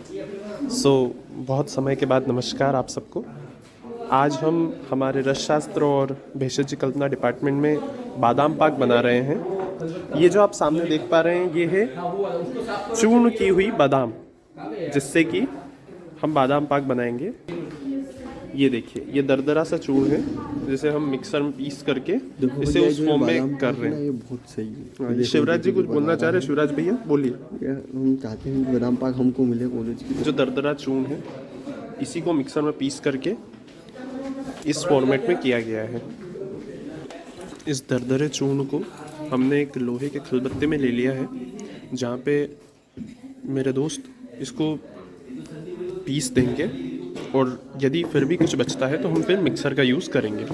बहुत समय के बाद नमस्कार आप सबको। आज हम हमारे रसशास्त्र और भेषज कल्पना डिपार्टमेंट में बादाम पाक बना रहे हैं। ये जो आप सामने देख पा रहे हैं ये है चूर्ण की हुई बादाम, जिससे कि हम बादाम पाक बनाएंगे। ये देखिए, ये दरदरा सा चूर्ण है जिसे हम मिक्सर में पीस करके इसे उस फॉर्म में कर रहे हैं। ये बहुत सही है। शिवराज जी कुछ बोलना चाह रहे हैं? शिवराज भैया बोलिए। हम चाहते हैं कि बादाम पाक हमको मिले कॉलेज की। जो दरदरा चूर्ण है इसी को मिक्सर में पीस करके इस फॉर्मेट में किया गया है। इस दरदरे चूर्ण को हमने एक लोहे के खलबत्ते में ले लिया है, जहाँ पे मेरे दोस्त इसको पीस देंगे और यदि फिर भी कुछ बचता है तो हम फिर मिक्सर का यूज़ करेंगे।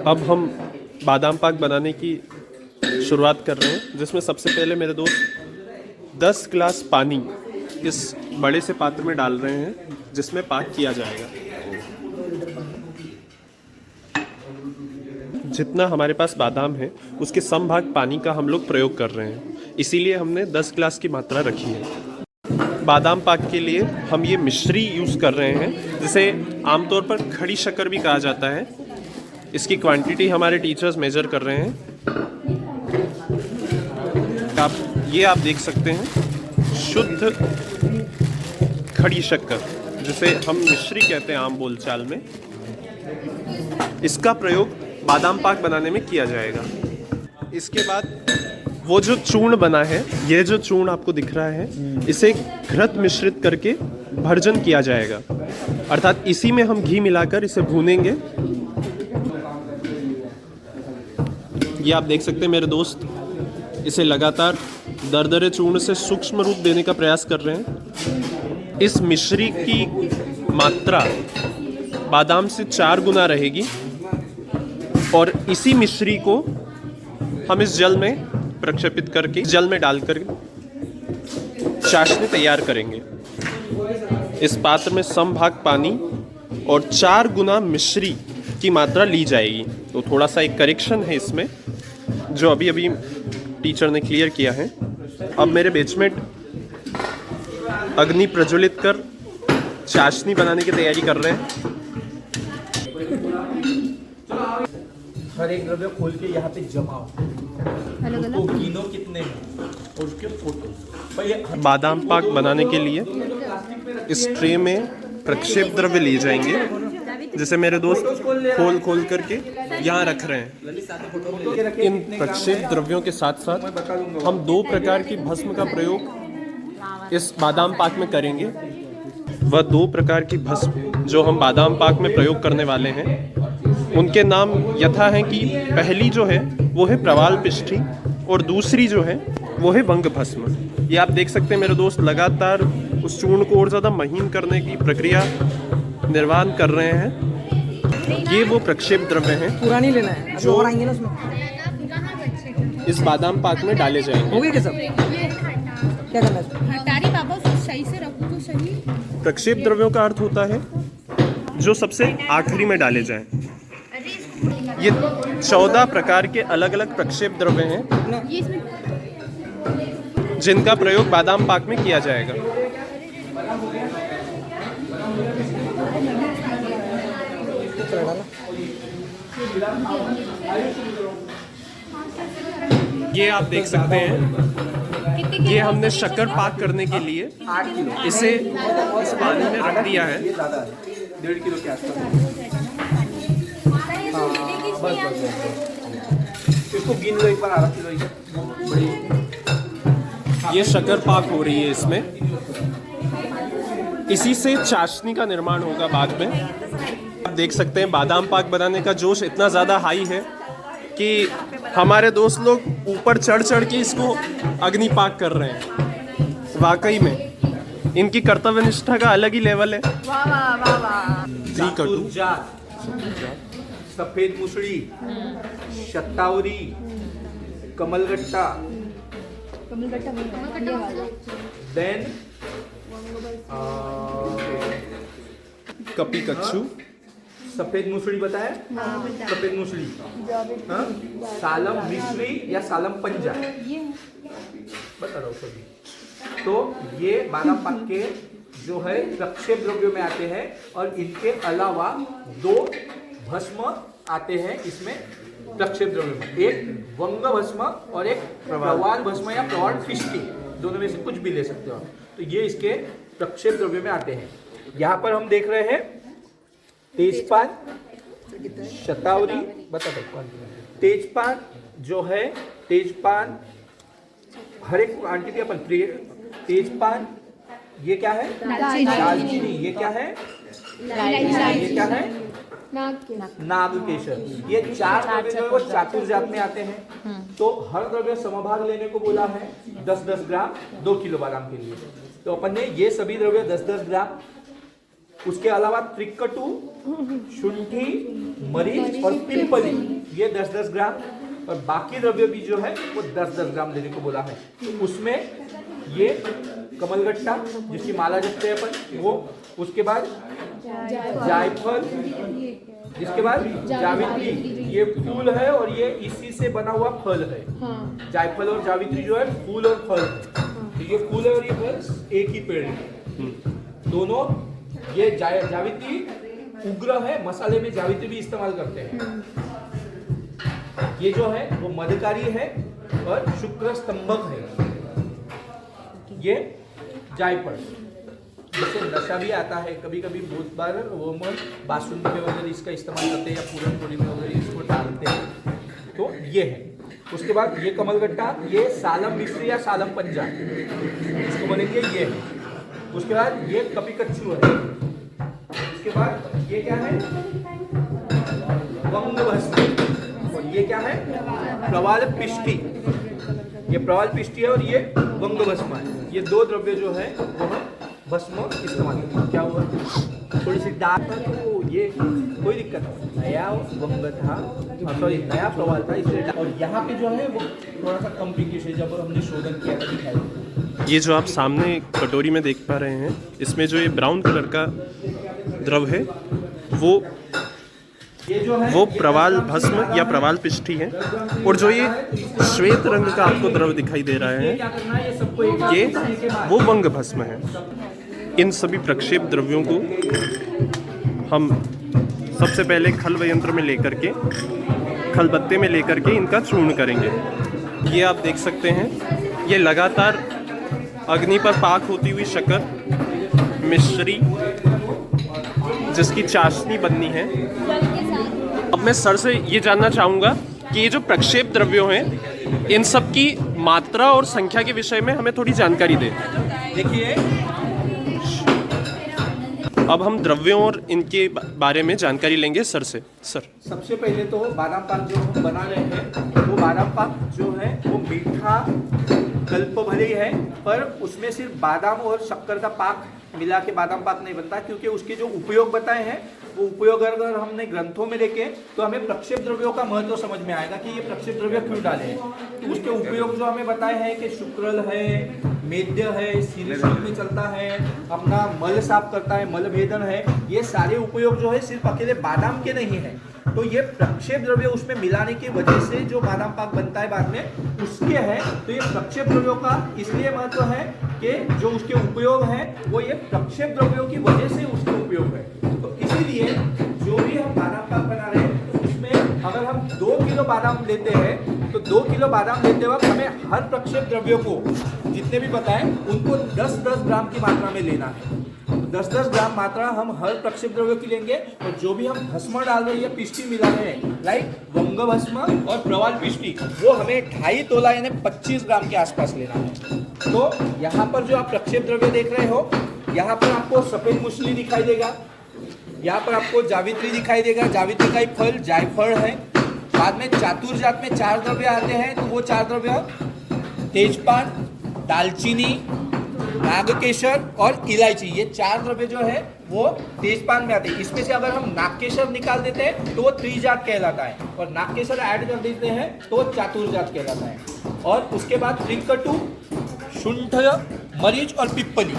अब हम बादाम पाक बनाने की शुरुआत कर रहे हैं, जिसमें सबसे पहले मेरे दोस्त 10 गिलास पानी इस बड़े से पात्र में डाल रहे हैं, जिसमें पाक किया जाएगा। जितना हमारे पास बादाम है उसके समभाग पानी का हम लोग प्रयोग कर रहे हैं, इसीलिए हमने 10 गिलास की मात्रा रखी है। बादाम पाक के लिए हम ये मिश्री यूज़ कर रहे हैं, जिसे आमतौर पर खड़ी शक्कर भी कहा जाता है। इसकी क्वांटिटी हमारे टीचर्स मेजर कर रहे हैं। आप देख सकते हैं, शुद्ध खड़ी शक्कर, जिसे हम मिश्री कहते हैं आम बोलचाल में, इसका प्रयोग बादाम पाक बनाने में किया जाएगा। इसके बाद वो जो चूर्ण बना है, ये जो चूर्ण आपको दिख रहा है, इसे घृत मिश्रित करके भर्जन किया जाएगा, अर्थात इसी में हम घी मिलाकर इसे भूनेंगे। ये आप देख सकते हैं मेरे दोस्त इसे लगातार दरदरे चूर्ण से सूक्ष्म रूप देने का प्रयास कर रहे हैं। इस मिश्री की मात्रा बादाम से 4 गुना रहेगी और इसी मिश्री को हम इस जल में प्रक्षेपित करके, जल में डालकर चाशनी तैयार करेंगे। इस पात्र में समभाग पानी और 4 गुना मिश्री की मात्रा ली जाएगी। तो थोड़ा सा एक करेक्शन है इसमें, जो अभी अभी टीचर ने क्लियर किया है। अब मेरे बैचमेट अग्नि प्रज्वलित कर चाशनी बनाने की तैयारी कर रहे हैं। हर एक द्रव्य खोल के यहाँ पे जमाओ, उसको गिनो कितने हैं और उसके फोटो। बादाम पाक बनाने के लिए इस ट्रे में प्रक्षेप द्रव्य लिए जाएंगे, जिसे मेरे दोस्त खोल करके यहाँ रख रहे हैं। इन प्रक्षेप द्रव्यों के साथ साथ हम 2 प्रकार की भस्म का प्रयोग इस बादाम पाक में करेंगे। वह 2 प्रकार की भस्म जो हम बादाम पाक में प्रयोग करने वाले हैं, उनके नाम यथा हैं कि पहली जो है वो है प्रवाल पिष्ठी और दूसरी जो है वो है वंग भस्म। ये आप देख सकते हैं मेरे दोस्त लगातार उस चूर्ण को और ज़्यादा महीन करने की प्रक्रिया निर्वाह कर रहे हैं। ये वो प्रक्षेप द्रव्य हैं पुरानी लेना है जो और आएंगे ना उसमें। इस बादाम पाक में डाले जाएंगे। हो गए क्या सब? क्या करना है? हटारी बाबा उसको सही से रखो तो सही। प्रक्षेप द्रव्यों का अर्थ होता है जो सबसे आखिरी में डाले जाएं। ये 14 प्रकार के अलग अलग प्रक्षेप द्रव्य हैं जिनका प्रयोग बादाम पाक में किया जाएगा। ये आप देख सकते हैं, ये हमने शक्कर पाक करने के लिए इसे इस पानी में रख दिया है। 1.5 किलो के आसपास। इसको गिन लो एक बार, आधा किलो ये शक्कर पाक हो रही है इसमें। इसी से चाशनी का निर्माण होगा बाद में। आप देख सकते हैं बादाम पाक बनाने का जोश इतना ज़्यादा हाई है कि हमारे दोस्त लोग ऊपर चढ़ के इसको अग्नि पाक कर रहे हैं। वाकई में इनकी कर्तव्य निष्ठा का अलग ही लेवल है। त्रिकटु, सफेद मुसड़ी, शतावरी, कमलगट्टा, देन कपी कच्छु, सफेद मूसली बताया, सफेद मूसली, हाँ, सालम मिश्री या सालम पंजा बता रहा हूँ सभी। तो ये बादाम पाक के जो है प्रक्षेप द्रव्यों में आते हैं और इनके अलावा 2 भस्म आते हैं इसमें प्रक्षेप द्रव्यों में, एक वंग भस्म और एक प्रवाल भस्म या प्रवाल पिष्टी, दोनों में से कुछ भी ले सकते हो आप। तो ये इसके प्रक्षेप द्रव्यों में आते हैं। यहाँ पर हम देख रहे हैं तेजपान, शतावरी, बता दो तेजपान जो है, तेजपान हर एक क्वांटिटी अपन तेजपान, ये क्या है दालचीनी, ये क्या है ये क्या है नागकेशर। ये 4 द्रव्य जो है वो चातुर्जात में आते हैं। तो हर द्रव्य समभाग लेने को बोला है 10-10 ग्राम 2 किलो बादाम के लिए। तो अपन ने ये सभी द्रव्य 10-10 ग्राम, उसके अलावा त्रिकटु, शुंठी, मरीच और पिपली ये 10-10 ग्राम, और बाकी द्रव्य भी जो है वो 10-10 ग्राम लेने को बोला है। तो उसमें ये कमलगट्टा जिसकी माला जपते हैं अपन वो, उसके बाद जायफल, जिसके बाद जावित्री, ये फूल है और ये इसी से बना हुआ फल है। जायफल और जावित्री जो है फूल और फल है। तो ये फूल है और ये फल एक ही पेड़ है दोनों। ये जावित्री उग्र है, मसाले में जावित्री भी इस्तेमाल करते हैं। ये जो है वो मधुकारी है और शुक्र स्तंभक है। ये जायफल जिससे नशा भी आता है, कभी कभी बहुत बार वो बासुंदी में वगैरह इसका इस्तेमाल करते हैं या पूरन पोली में वगैरह इसको डालते हैं। तो ये है। उसके बाद ये कमलगट्टा, ये सालम मिश्री या सालम पंजा इसको बोलेंगे, ये है। उसके बाद ये कपी कच्चू है। उसके बाद ये क्या है वंग भस्म, और ये क्या है प्रवाल पिष्टी, ये प्रवाल पिष्टी है और ये वंग भस्म है। ये 2 द्रव्य जो है वो भस्म इस्तेमाल करते हैं। क्या हुआ थोड़ी सी दाग था तो ये कोई दिक्कत नहीं, नया वंग था, सॉरी नया प्रवाल था इसलिए। और यहाँ पे जो है वो थोड़ा सा कॉम्प्लिकेशन जब हमने शोधन किया था दिखाया। ये जो आप सामने कटोरी में देख पा रहे हैं, इसमें जो ये ब्राउन कलर का द्रव है वो प्रवाल भस्म या प्रवाल पिष्टी है। और जो ये श्वेत रंग का आपको द्रव दिखाई दे रहा है ये वो वंग भस्म है। इन सभी प्रक्षेप द्रव्यों को हम सबसे पहले खल यंत्र में लेकर के, खलबत्ते में लेकर के इनका चूर्ण करेंगे। ये आप देख सकते हैं, ये लगातार अग्नि पर पाक होती हुई शक्कर मिश्री जिसकी चाशनी बननी है। अब मैं सर से ये जानना चाहूँगा कि ये जो प्रक्षेप द्रव्यों हैं इन सब की मात्रा और संख्या के विषय में हमें थोड़ी जानकारी दें। देखिए अब हम द्रव्यों और इनके बारे में जानकारी लेंगे सर से। सर सबसे पहले तो बादाम पाक जो हम बना रहे हैं वो बादाम पाक जो है वो मीठा कल्प भले ही है, पर उसमें सिर्फ बादाम और शक्कर का पाक मिला के बादाम पाक नहीं बनता, क्योंकि उसके जो उपयोग बताए हैं वो उपयोग अगर हमने ग्रंथों में देखे तो हमें प्रक्षेप द्रव्यों का महत्व समझ में आएगा कि ये प्रक्षेप द्रव्य क्यों डाले हैं। तो उसके उपयोग जो हमें बताए हैं कि शुक्रल है, मेद्य है, सिरिशल में चलता है, अपना मल साफ करता है, मल भेदन है, ये सारे उपयोग जो है सिर्फ अकेले बादाम के नहीं है। तो ये प्रक्षेप द्रव्य उसमें मिलाने की वजह से जो बादाम पाक बनता है बाद में उसके है। तो ये प्रक्षेप द्रव्यों का इसलिए महत्व है कि जो उसके उपयोग है वो ये प्रक्षेप द्रव्यों की वजह से उसके उपयोग है। तो इसीलिए जो भी हम बादाम पाक बना रहे हैं तो उसमें अगर हम 2 किलो बादाम लेते हैं तो 2 किलो बादाम लेते वक्त हमें हर प्रक्षेप द्रव्यों को जितने भी बताएं उनको 10-10 ग्राम की मात्रा में लेना है। 10-10 ग्राम मात्रा हम हर प्रक्षेप द्रव्य की लेंगे, और जो भी हम भस्म डाल रहे हैं, पिष्टी मिला रहे हैं, लाइक वंग भस्म और प्रवाल पिष्टी, वो हमें 2.5 तोला यानी 25 ग्राम के आसपास लेना है। तो यहाँ पर जो आप प्रक्षेप द्रव्य देख रहे हो, यहाँ पर आपको सफेद मूसली दिखाई देगा, यहाँ पर आपको जावित्री दिखाई देगा, जावित्री का ही फल जायफल है। बाद में चातुर्जात में 4 द्रव्य आते हैं, तो वो 4 द्रव्य तेजपान, दालचीनी, नागकेशर और इलायची, ये 4 द्रव्य जो है वो तेजपान में आते हैं। इसमें से अगर हम नागकेशर निकाल देते हैं तो वो त्रिजात कहलाता है, और नागकेशर ऐड कर देते हैं तो वो चातुर्जात कहलाता है। और उसके बाद त्रिकटु, शुंठ, मरीच और पिप्पली,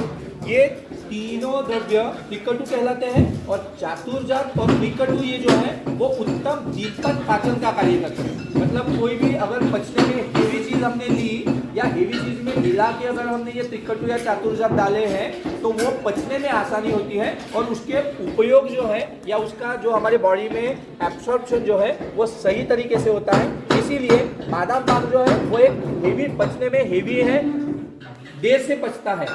ये तीनों द्रव्य त्रिकटु कहलाते हैं और चातुर्जात और त्रिकटु ये जो है वो उत्तम दीपक पाचन का कार्य करते हैं। मतलब कोई भी अगर पचने में हेवी चीज हमने ली या हेवी चीज में मिला के अगर हमने ये त्रिकटु या चातुर्जात डाले हैं तो वो पचने में आसानी होती है और उसके उपयोग जो है या उसका जो हमारे बॉडी में एब्सॉर्प्शन जो है वो सही तरीके से होता है। इसीलिए बादाम पाक जो है वो एक हेवी पचने में हेवी है, देर से पचता है,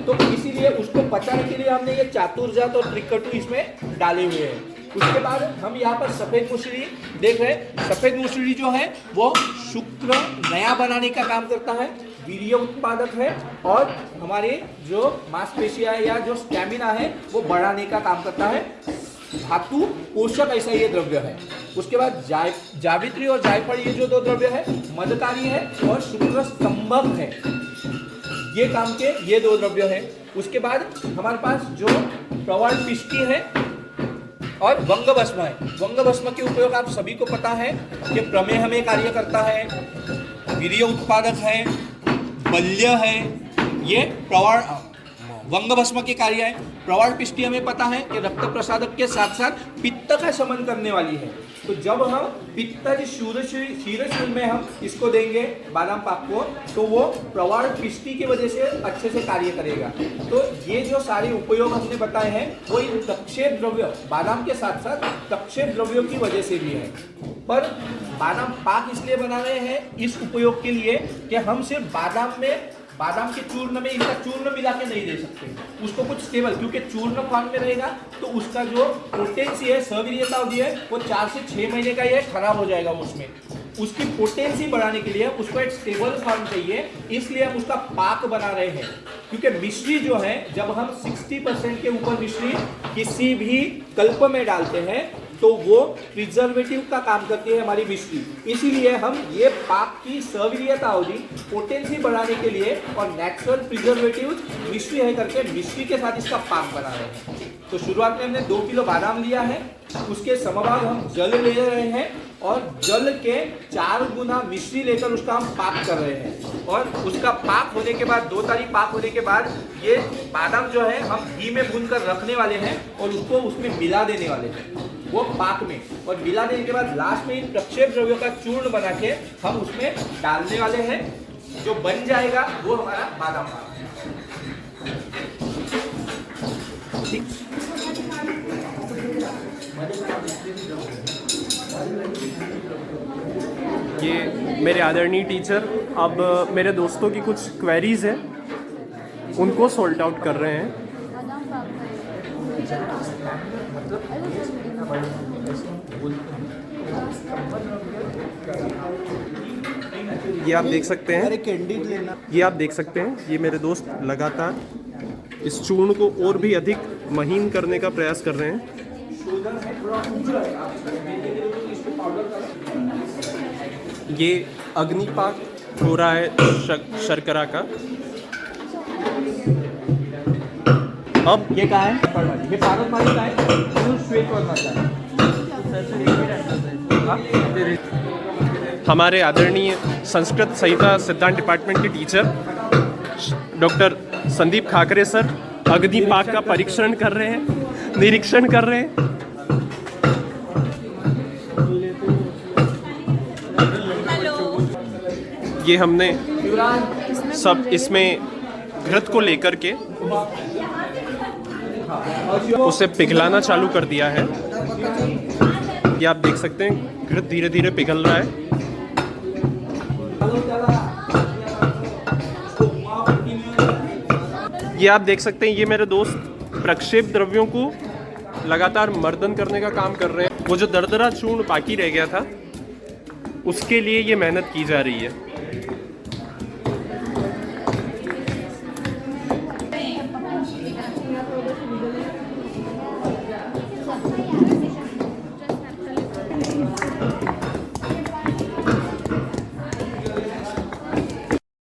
तो इसीलिए उसको पचाने के लिए हमने ये चातुर्जात और त्रिकटु इसमें डाले हुए हैं। उसके बाद हम यहाँ पर सफेद मुसली देख रहे हैं। सफेद मुसली जो है वो शुक्र नया बनाने का काम करता है, वीर्य उत्पादक है और हमारे जो मांसपेशियां या जो स्टैमिना है वो बढ़ाने का काम करता है। धातु पोषक ऐसा ये द्रव्य है। उसके बाद जावित्री और जायफल ये जो दो द्रव्य है मदकारी है और शुक्र स्तंभक है, ये काम के ये दो द्रव्य है। उसके बाद हमारे पास जो प्रवाल पिष्टी है और वंग भस्म है। वंग भस्म के उपयोग आप सभी को पता है कि प्रमेह में कार्य करता है, वीर्य उत्पादक है, बल्य है, ये प्रवाल वंग भस्म के कार्य है। प्रवाल पिष्टी हमें पता है कि रक्त प्रसादक के साथ साथ पित्त का शमन करने वाली है। तो जब हम पित्त शीरशूल में हम इसको देंगे बादाम पाक को तो वो प्रवाल पिष्टी की वजह से अच्छे से कार्य करेगा। तो ये जो सारे उपयोग हमने बताए हैं वो इन तक्षेप द्रव्य बादाम के साथ साथ तक्षेप द्रव्यों की वजह से भी है। पर बादाम पाक इसलिए बना रहे हैं इस उपयोग के लिए कि हम सिर्फ बादाम के चूर्ण में इनका चूर्ण मिला के नहीं दे सकते, उसको कुछ स्टेबल, क्योंकि चूर्ण फॉर्म में रहेगा तो उसका जो पोटेंसी है, सवीर्यता अवधि है वो 4 से 6 महीने का ये खराब हो जाएगा। उसमें उसकी पोटेंसी बढ़ाने के लिए उसको एक स्टेबल फॉर्म चाहिए, इसलिए हम उसका पाक बना रहे हैं। क्योंकि मिश्री जो है जब हम 60% के ऊपर मिश्री किसी भी कल्प में डालते हैं तो वो प्रिजर्वेटिव का काम करती है हमारी मिश्री। इसीलिए हम ये पाक की सवीर्यता अवधि पोटेंसी बढ़ाने के लिए और नेचुरल प्रिजर्वेटिव मिश्री है करके मिश्री के साथ इसका पाक बना रहे हैं। तो शुरुआत में हमने 2 किलो बादाम लिया है, उसके समभाग हम जल ले रहे हैं और जल के 4 गुना मिश्री लेकर उसका हम पाक कर रहे हैं। और उसका पाक होने के बाद 2 तारीख पाक होने के बाद ये बादाम जो है हम घी में भून कर रखने वाले हैं और उसको उसमें मिला देने वाले हैं वो पाक में। और मिला देने के बाद लास्ट में इन प्रक्षेप द्रव्यों का चूर्ण बना के हम उसमें डालने वाले हैं, जो बन जाएगा वो हमारा बादाम पाक। ठीक, ये मेरे आदरणीय टीचर अब मेरे दोस्तों की कुछ क्वेरीज हैं उनको सॉल्ट आउट कर रहे हैं। ये आप देख सकते हैं, कैंडिड लेना। ये आप देख सकते हैं, ये मेरे दोस्त लगातार इस चूर्ण को और भी अधिक महीन करने का प्रयास कर रहे हैं। ये अग्निपाक हो रहा है शर्करा का। अब ये कहाँ है? ये पारद माली का है, श्वेत वर्णा का है। हमारे आदरणीय संस्कृत संहिता सिद्धांत डिपार्टमेंट के teacher doctor Sandeep Khakre sir अग्निपाक का परीक्षण कर रहे हैं, निरीक्षण कर रहे हैं। ये हमने सब इसमें घृत को लेकर के उसे पिघलाना चालू कर दिया है। ये आप देख सकते हैं घृत धीरे धीरे पिघल रहा है। ये आप देख सकते हैं, ये मेरे दोस्त प्रक्षेप द्रव्यों को लगातार मर्दन करने का काम कर रहे हैं। वो जो दरदरा चूर्ण बाकी रह गया था उसके लिए ये मेहनत की जा रही है।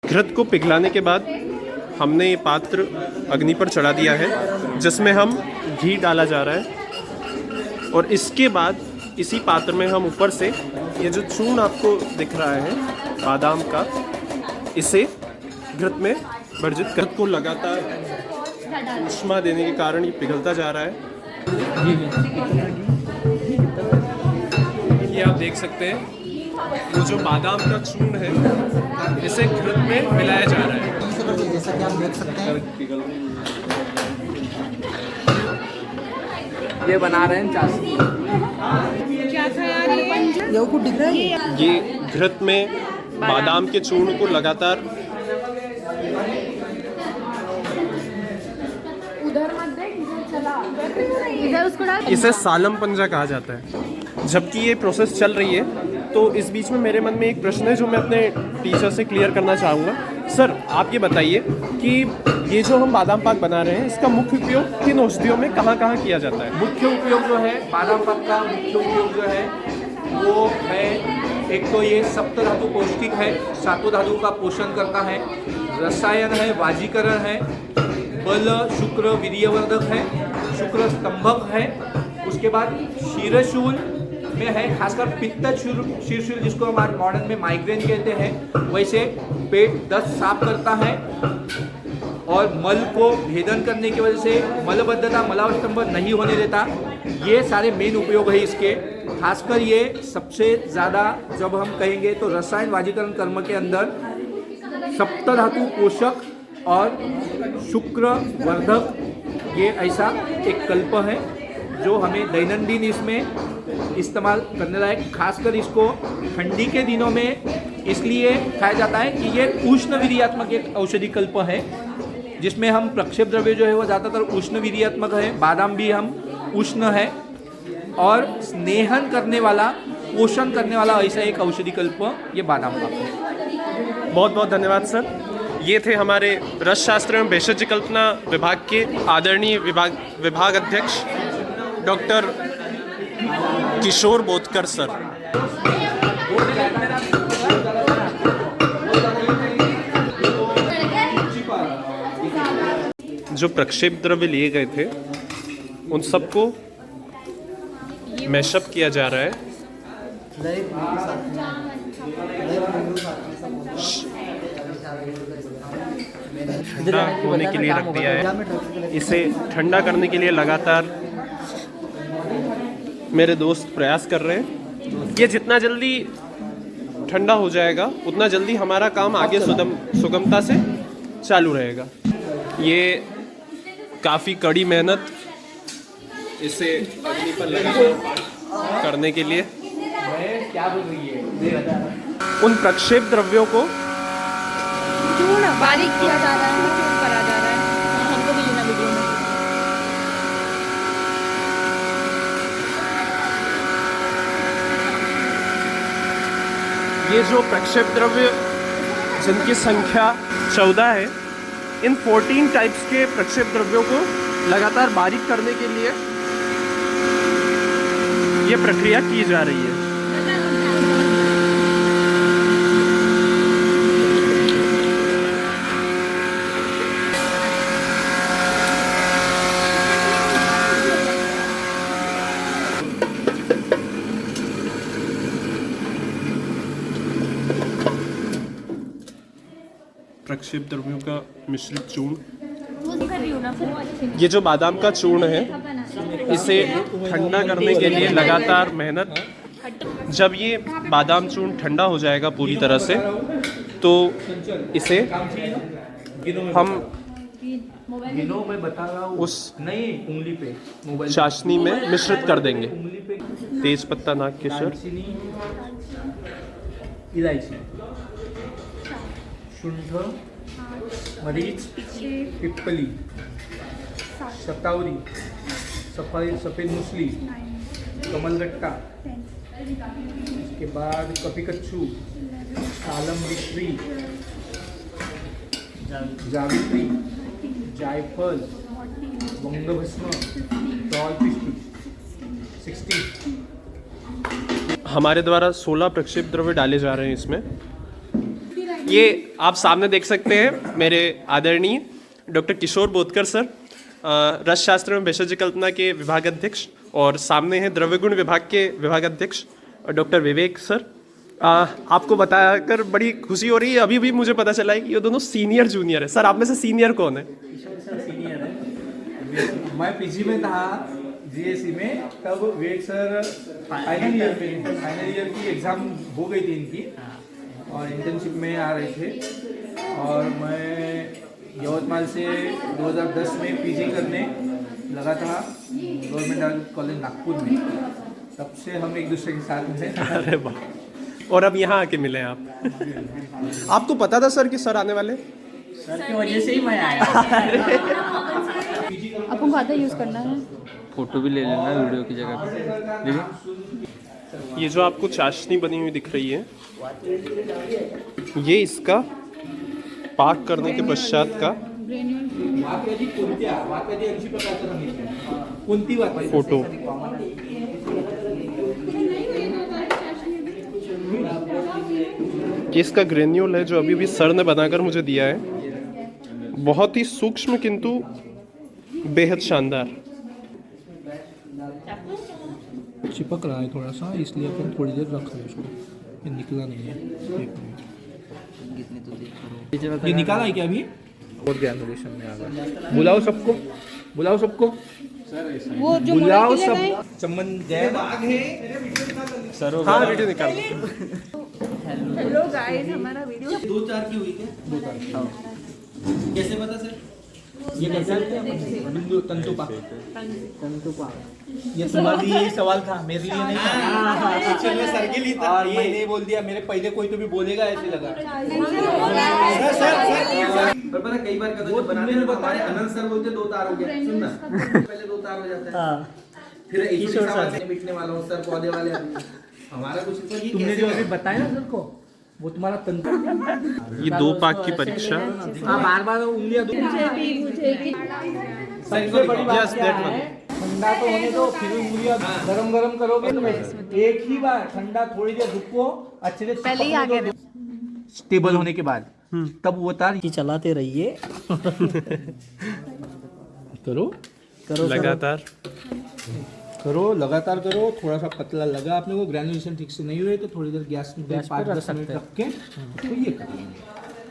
घृत को पिघलाने के बाद हमने ये पात्र अग्नि पर चढ़ा दिया है जिसमें हम घी डाला जा रहा है। और इसके बाद इसी पात्र में हम ऊपर से ये जो चूर्ण आपको दिख रहा है बादाम का, इसे घृत में वर्जित घृत को लगातार ऊष्मा देने के कारण ये पिघलता जा रहा है। ये आप देख सकते हैं, वो जो बादाम का चूर्ण है इसे घृत में मिलाया जा रहा है। जैसा कि आप देख सकते हैं ये बना रहे हैं चाशनी। क्या था यार ये कुछ दिख रहा है ये घृत में बादाम के चूर्ण को लगातार इधर उसको डाल इसे सालम पंजा कहा जाता है। जबकि ये प्रोसेस चल रही है तो इस बीच में मेरे मन में एक प्रश्न है जो मैं अपने टीचर से क्लियर करना चाहूँगा। सर आप ये बताइए कि ये जो हम बादाम पाक बना रहे हैं इसका मुख्य उपयोग किन औषधियों में कहाँ कहाँ किया जाता है? मुख्य उपयोग जो है बादाम पाक का मुख्य उपयोग जो है वो है, एक तो ये सप्त धातु पौष्टिक है, सातों धातु का पोषण करता है, रसायन है, वाजीकरण है, बल शुक्र वीर्यवर्धक है, शुक्र स्तंभक है। उसके बाद शीरशूल में है, खासकर पित्त शीरशूल जिसको हमारे मॉडर्न में माइग्रेन कहते हैं, वैसे पेट दस्त साफ करता है और मल को भेदन करने की वजह से मलबद्धता मलावस्तंभ नहीं होने देता। ये सारे मेन उपयोग है इसके। खासकर ये सबसे ज़्यादा जब हम कहेंगे तो रसायन वाजीकरण कर्म के अंदर सप्त धातु पोषक और शुक्र वर्धक ये ऐसा एक कल्प है जो हमें दैनंदिन इसमें इस्तेमाल करने लायक। खासकर इसको ठंडी के दिनों में इसलिए खाया जाता है कि ये उष्ण वीर्यात्मक एक औषधि कल्प है, जिसमें हम प्रक्षेप द्रव्य जो है वो ज़्यादातर उष्ण वीर्यात्मक है। बादाम भी हम उष्ण है और स्नेहन करने वाला, पोषण करने वाला ऐसा एक औषधि कल्प ये बादाम पाक है। बहुत बहुत धन्यवाद सर। ये थे हमारे रस शास्त्र एवं भेषज कल्पना विभाग के आदरणीय विभाग अध्यक्ष डॉक्टर किशोर बोधकर सर। जो प्रक्षेप द्रव्य लिए गए थे उन सबको मैशअप किया जा रहा है। ठंडा होने के लिए रख दिया है। इसे ठंडा करने के लिए लगातार मेरे दोस्त प्रयास कर रहे हैं। ये जितना जल्दी ठंडा हो जाएगा उतना जल्दी हमारा काम आगे सुगमता से चालू रहेगा। ये काफ़ी कड़ी मेहनत इसे अग्नि पर लगातार करने के लिए। क्या बोल रही है? उन प्रक्षेप द्रव्यों को चूर्ण बारीक किया जा रहा है, चूर्ण करा जा रहा है। हमको भी लेना वीडियो में। ये जो प्रक्षेप द्रव्य जिनकी संख्या 14 है, इन 14 टाइप्स के प्रक्षेप द्रव्यों को लगातार बारीक करने के लिए ये प्रक्रिया की जा रही है। प्रक्षेप द्रव्यों का मिश्रित चूर्ण, ये जो बादाम का चूर्ण है इसे ठंडा करने के लिए लगातार मेहनत। जब ये बादाम चूर्ण ठंडा हो जाएगा पूरी तरह से तो इसे हम गिनो मैं बता रहा हूँ, उस नहीं उंगली पे मोबाइल चाशनी में मिश्रित कर देंगे। उंगली पे तेज पत्ता नाग केसर, दालचीनी, इलायची, शुंठ, मरीच, पिप्पली, शतावरी, सफेद मूसली, कमलगट्टा, इसके बाद कपीकच्चू, सालम मिश्री, जावित्री, जायफल, बंगभस्म, तौलपिष्टी 60। हमारे द्वारा 16 प्रक्षेप द्रव्य डाले जा रहे हैं इसमें। ये आप सामने देख सकते हैं मेरे आदरणीय डॉक्टर किशोर बोधकर सर, रस शास्त्र में भेषज कल्पना के विभाग अध्यक्ष, और सामने हैं द्रव्य गुण विभाग के विभाग अध्यक्ष डॉक्टर विवेक सर। आपको बताकर बड़ी खुशी हो रही है, अभी भी मुझे पता चला है कि ये दोनों सीनियर जूनियर है। सर आप में से सीनियर कौन है? सीनियर है। मैं पीजी में था जीएससी में, तब विवेक सर फाइनल ईयर की एग्ज़ाम हो गई थी इनकी और इंटर्नशिप में आ रहे थे। और मैं यवतमाल से 2010 में पीजी करने लगा था गवर्नमेंट कॉलेज नागपुर में। तब से हम एक दूसरे के साथ में हैं। अरे वाह। और अब यहाँ आके मिले आप। आपको पता था सर कि सर आने वाले? सर की वजह से ही मैं आया। अपन को आता यूज़ करना है। फोटो भी ले लेना वीडियो की जगह पे। देखिए ये जो आपको चाशनी बनी हुई दिख रही है, ये इसका पाक करने के पश्चात का फोटो। ये इसका ग्रेन्यूल है जो अभी भी सर ने बनाकर मुझे दिया है। बहुत ही सूक्ष्म किंतु बेहद शानदार। चिपक रहा है थोड़ा सा, इसलिए अपन थोड़ी देर रख रहे हैं उसको। ये निकला नहीं है। ये निकाला है क्या अभी? और ग्रैनुलेशन में आ गया। बुलाओ सबको, बुलाओ सबको, वो जो बुलाओ सब। चमन जय सर। हाँ वीडियो निकाल। हेलो गाइस, हमारा वीडियो 2-4 की हुई क्या? कैसे पता सर? ये बिंदु तंतुपा। ये तुम्हारे लिए सवाल था, मेरे लिए नहीं था। चलो सर के लिए था। और मैंने बोल दिया, मेरे पहले कोई तो भी बोलेगा ऐसे लगा। पर पता कई बार कहते हैं बनाने में हमारे अनंत सर बोलते 2 तार हो गया। सुन ना, पहले 2 तार हो जाता है। फिर ईश्वर साहब से बिकने वाला हूं सर, पौधे वाले हमारा कुछ तो ये तुमने जो अभी बताया ना सर को, वो तुम्हारा तंत्र। ये 2 पाक की परीक्षा। हाँ, बार बार उंगलियां सबसे बड़ी बात क्या है, ठंडा तो होने दो, फिर उंगलियां गरम गरम करोगे तो एक ही बार ठंडा, थोड़ी देर रुको, अच्छे से पहले ही आगे स्टेबल होने के बाद तब वो तार चलाते रहिए। करो लगातार करो, लगातार करो। थोड़ा सा पतला लगा आपने को, ग्रेजुलेशन ठीक से नहीं हुए तो थोड़ी देर गैस में 5-10 मिनट रख के तो ये करेंगे,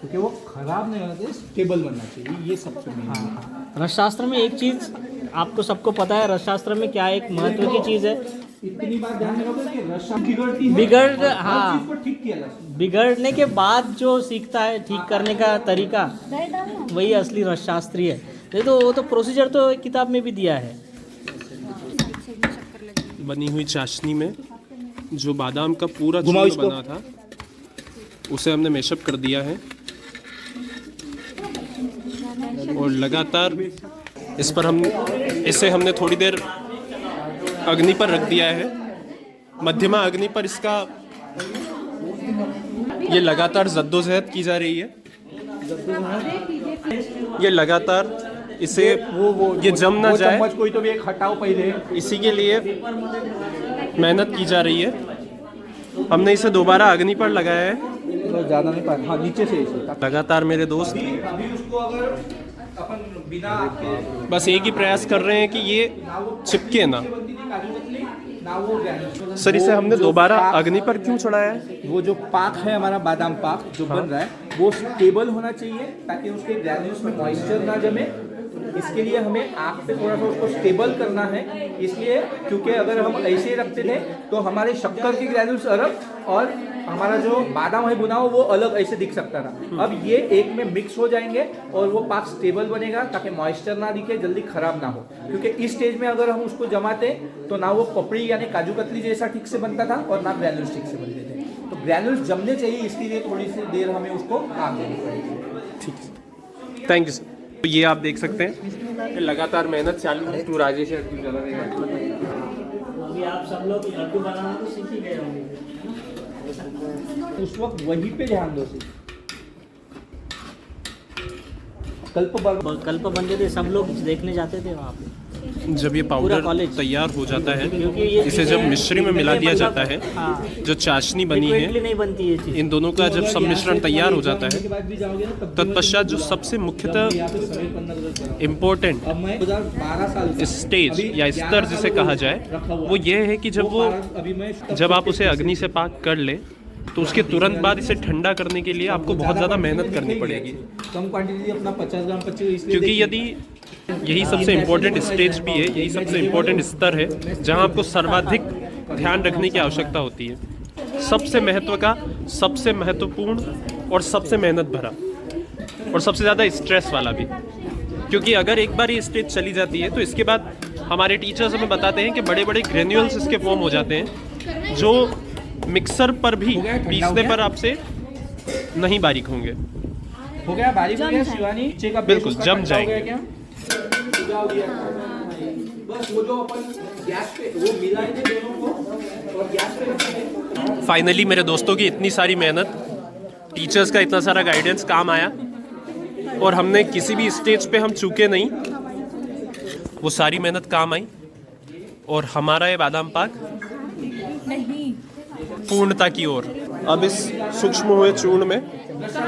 क्योंकि वो खराब नहीं होना चाहिए, स्टेबल बनना चाहिए। ये सबसे मेन। रसशास्त्र में एक चीज आपको सबको पता है, रसशास्त्र में क्या एक महत्व की चीज है, इतनी बात ध्यान में रखो कि रक्षा बिगड़ती है, बिगड़ हर हाँ चीज को ठीक किया जाता है। बिगड़ने के बाद जो सीखता है ठीक करने का तरीका, वही असली रसशास्त्री है। तो वो तो प्रोसीजर तो एक किताब में भी दिया है। बनी हुई चाशनी में जो बादाम का पूरा घुमाओ चूर्ण बना था, उसे हमने मैशअप कर दिया है और लगातार इसे हमने थोड़ी देर अग्नि पर रख दिया है, मध्यमा अग्नि पर। इसका ये लगातार जद्दोजहद की जा रही है। ये लगातार इसे ये जम ना जाए, चम्मच कोई तो भी एक हटाओ पहले, इसी के लिए मेहनत की जा रही है। हमने इसे दोबारा अग्नि पर लगाया है। तो ज़्यादा नहीं पाया, हाँ नीचे से इसे। लगातार मेरे दोस्त अभी उसको अगर अपन बिना आपके बस एक ही प्रयास कर रहे हैं कि ये चिपके ना। ना वो ग्रेनुलेशन। सर इसे हमने दोबारा अग्नि पर क्यों चढ़ाया है? वो जो पाक है हमारा बादाम पाक जो बन रहा है, वो स्टेबल होना चाहिए ताकि उसके ग्रेन्यूल्स में मॉइस्चर ना जमे। इसके लिए हमें आग पे थोड़ा सा उसको स्टेबल करना है। इसलिए क्योंकि अगर हम ऐसे ही रखते थे तो हमारे शक्कर के ग्रेन्यूल्स अलग और हमारा जो बादाम है बुना हो वो अलग ऐसे दिख सकता था। अब ये एक में मिक्स हो जाएंगे और वो पाक स्टेबल बनेगा ताकि मॉइस्चर ना दिखे, जल्दी खराब ना हो। क्योंकि इस स्टेज में अगर हम उसको जमाते तो ना वो पपड़ी यानी काजू कतली जैसा ठीक से बनता था और ना ग्रेन्यूल्स ठीक से बनते थे। तो ग्रेन्यूल्स जमने चाहिए, इसलिए थोड़ी सी देर हमें उसको आग देनी पड़ेगी। ठीक, थैंक यू सर। तो ये आप देख सकते हैं लगातार मेहनत चालू है। तू राजेश है, तू ज़्यादा देगा। अभी आप सब लोग लड्डू बनाना तो सीख ही गए होंगे। उस वक्त वहीं पे ध्यान दो। कल्प बनते थे, सब लोग देखने जाते थे वहाँ पे। जब ये पाउडर तैयार हो जाता है, इसे जब मिश्री में मिला दिया जाता है, जो चाशनी बनी है, नहीं बनती ये चीज। इन दोनों का जब सम्मिश्रण तैयार हो जाता है, तत्पश्चात जो सबसे मुख्यतः इम्पोर्टेंट स्टेज या स्तर जिसे कहा जाए, वो ये है कि जब आप उसे अग्नि से पाक कर ले तो उसके तुरंत बाद इसे ठंडा करने के लिए आपको बहुत ज़्यादा मेहनत करनी पड़ेगी। कम क्वांटिटी अपना 50 ग्राम 25, क्योंकि यदि यही सबसे इम्पोर्टेंट स्टेज भी है, यही सबसे इम्पोर्टेंट स्तर है जहां आपको सर्वाधिक ध्यान रखने की आवश्यकता होती है। सबसे महत्व का, सबसे महत्वपूर्ण और सबसे मेहनत भरा और सबसे ज़्यादा स्ट्रेस वाला भी, क्योंकि अगर एक बार ये स्टेज चली जाती है तो इसके बाद हमारे टीचर्स हमें बताते हैं कि बड़े बड़े ग्रेन्यूल्स इसके फॉर्म हो जाते हैं जो मिक्सर पर भी पीसने पर आपसे नहीं बारीक होंगे। हो गया बारीक हो गया शिवानी, नीचे का बिल्कुल, बेस उसका जम ठंडा हो जाएंगे। गया क्या? बस वो जो अपन गैस पे वो मिलाएंगे दोनों को और गैस पे रखेंगे। फाइनली मेरे दोस्तों की इतनी सारी मेहनत, टीचर्स का इतना सारा गाइडेंस काम आया और हमने किसी भी स्टेज पे हम चूके नहीं, वो सारी मेहनत काम आई और हमारा ये बादाम पाक पूर्णता की ओर। अब इस सूक्ष्म हुए चूर्ण में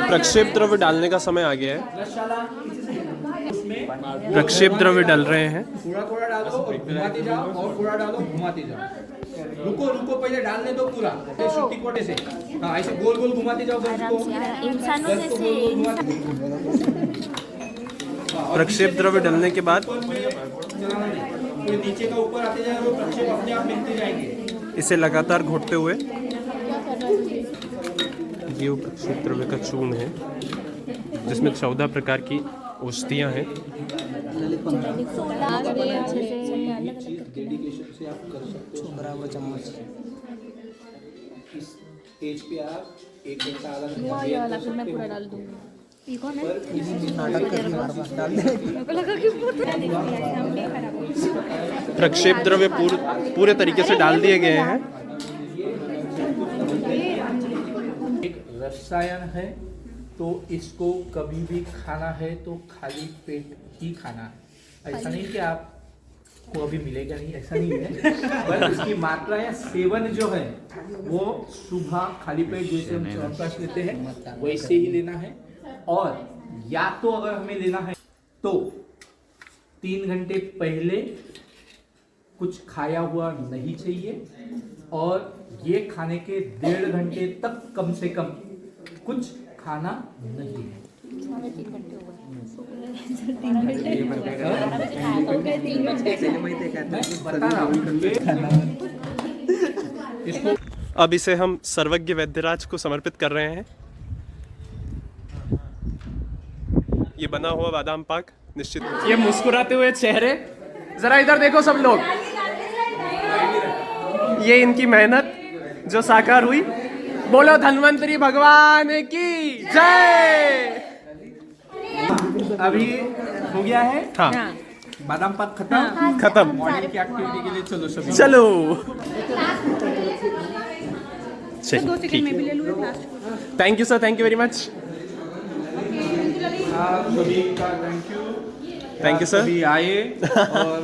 प्रक्षेप द्रव्य डालने का समय आ गया है। प्रक्षेप द्रव्य डाल रहे हैं। थोड़ा थोड़ा डालो और घुमाते जाओ और थोड़ा डालो घुमाते जाओ। रुको रुको, पहले डालने दो पूरा छुट्टी कोटे से। हाँ, ऐसे गोल गोल घुमाते जाओ बस को। इंसानों जैसे प्रक्षेप द्रव्य डालने के बाद ये नीचे का ऊपर आते जाए वो प्रक्षेप अपने आप मिलते जाएंगे। इसे लगातार घोटते हुए, ये वो प्रक्षेप द्रव्य का चूर्ण है जिसमें 14 प्रकार की औषधियाँ हैं। डेडिकेशन से आप कर सकते हो। इस स्टेज पे आप 1 घंटा अलग मैं पूरा डाल दूंगी। प्रक्षेप द्रव्य पूरे तरीके से डाल दिए गए हैं। एक रसायन है तो इसको कभी भी खाना है तो खाली पेट ही खाना है। ऐसा नहीं कि आपको अभी मिलेगा नहीं, ऐसा नहीं है। पर उसकी मात्रा या सेवन जो है वो सुबह खाली पेट जैसे हम च्यवनप्राश लेते हैं वैसे ही लेना है। और या तो अगर हमें लेना है तो 3 घंटे पहले कुछ खाया हुआ नहीं चाहिए और ये खाने के 1.5 घंटे तक कम से कम कुछ खाना नहीं है। बता रहा हूँ इसको। अब इसे हम सर्वज्ञ वैद्यराज को समर्पित कर रहे हैं। ये बना हुआ बादाम पाक निश्चित। ये मुस्कुराते हुए चेहरे, जरा इधर देखो सब लोग, ये इनकी मेहनत जो साकार हुई। बोलो धन्वंतरी भगवान की जय। अभी हो गया है हाँ, बादाम पाक खत्म। खत्म। मॉर्निंग की एक्टिविटी के लिए चलो सभी। चलो सेकंड में भी ले लूँ last. Thank you sir, thank you very much. सभी का थैंक यू सर। सभी आए और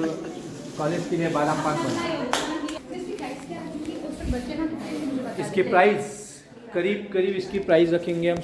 कॉलेज के लिए बादाम पाक बनाए। इसकी प्राइस करीब इसकी प्राइस रखेंगे हम